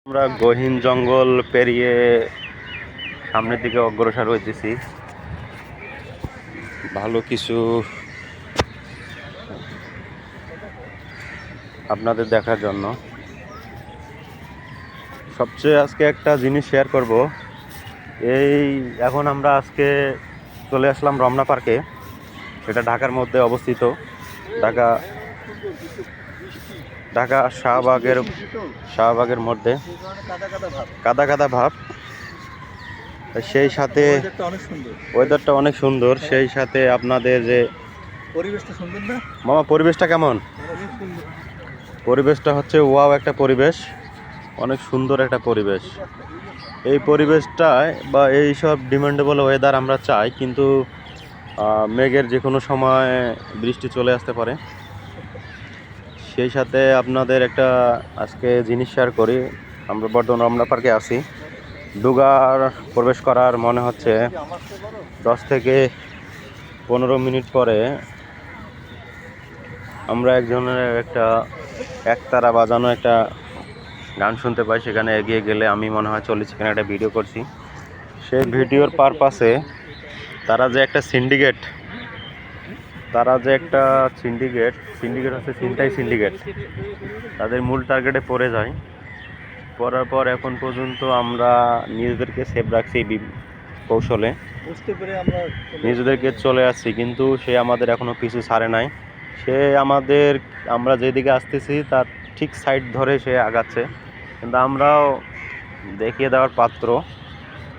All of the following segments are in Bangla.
আমরা গহীন জঙ্গল পেরিয়ে সামনের দিকে অগ্রসর হইতেছি ভালো কিছু আপনাদের দেখার জন্য। সবচেয়ে আজকে একটা জিনিস শেয়ার করব। এখন আমরা আজকে চলে আসলাম রমনা পার্কে। সেটা ঢাকার মধ্যে অবস্থিত। ঢাকা ঢাকা শাহবাগের মধ্যে কাদা কাদা ভাব। সেই সাথে ওয়েদারটা অনেক সুন্দর। সেই সাথে আপনাদের যে পরিবেশটা সুন্দর না মামা, পরিবেশটা কেমন? পরিবেশটা হচ্ছে ওয়াও একটা পরিবেশ, অনেক সুন্দর একটা পরিবেশ। এই পরিবেশটায় বা এই সব ডিমান্ডেবল ওয়েদার আমরা চাই, কিন্তু মেঘের যে কোনো সময় বৃষ্টি চলে আসতে পারে। সেই সাথে আপনাদের একটা আজকে জিনিস শেয়ার করি। আমরা বর্তমানে রমনা পার্কে আছি। ডুগার প্রবেশ করার মনে হচ্ছে 10 থেকে 15 মিনিট পরে আমরা একজনের একতারা বাজানো একটা গান শুনতে পাই। সেখানে এগিয়ে গেলে আমি মনে হয় 40 সেকেন্ড একটা ভিডিও করছি। সেই ভিডিওর পারপাসে তারা যে একটা সিন্ডিকেট হচ্ছে ছিনতাই সিন্ডিকেট, তাদের মূল টার্গেটে পড়ে যায়। পড়ার পর এখন পর্যন্ত আমরা নিজেদেরকে সেভ রাখছি কৌশলে, নিজেদেরকে চলে আসছি, কিন্তু সে আমাদের এখনো পিছু ছাড়ে নাই। সে আমরা যেদিকে আসতেছি তার ঠিক সাইড ধরে সে আগাচ্ছে, কিন্তু আমরাও দেখিয়ে দেওয়ার পাত্র।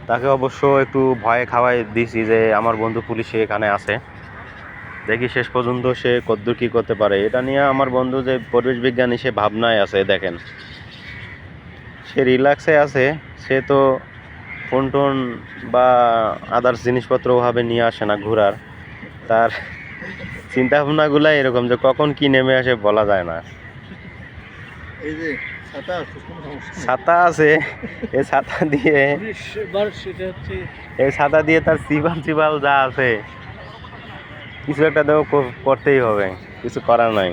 তাকে অবশ্য একটু ভয় খাওয়াই দিছি যে আমার বন্ধু পুলিশে এখানে আছে, দেখি শেষ পর্যন্ত সে কদ্দূর কী করতে পারে। এটা নিয়ে আমার বন্ধু যে পরিবেশ বিজ্ঞানী, সে ভাবনায় আছে। দেখেন, সে রিল্যাক্সে আছে। সে তো ফোন টোন বা আদার্স জিনিসপত্র ওভাবে নিয়ে আসে না ঘোরার। তার চিন্তা ভাবনাগুলাই এরকম যে কখন কি নেমে আসে বলা যায় না। ছাতা আছে, এই ছাতা দিয়ে তার চিবাল যা আছে কিছু একটা তো করতেই হবে, কিছু করার নাই।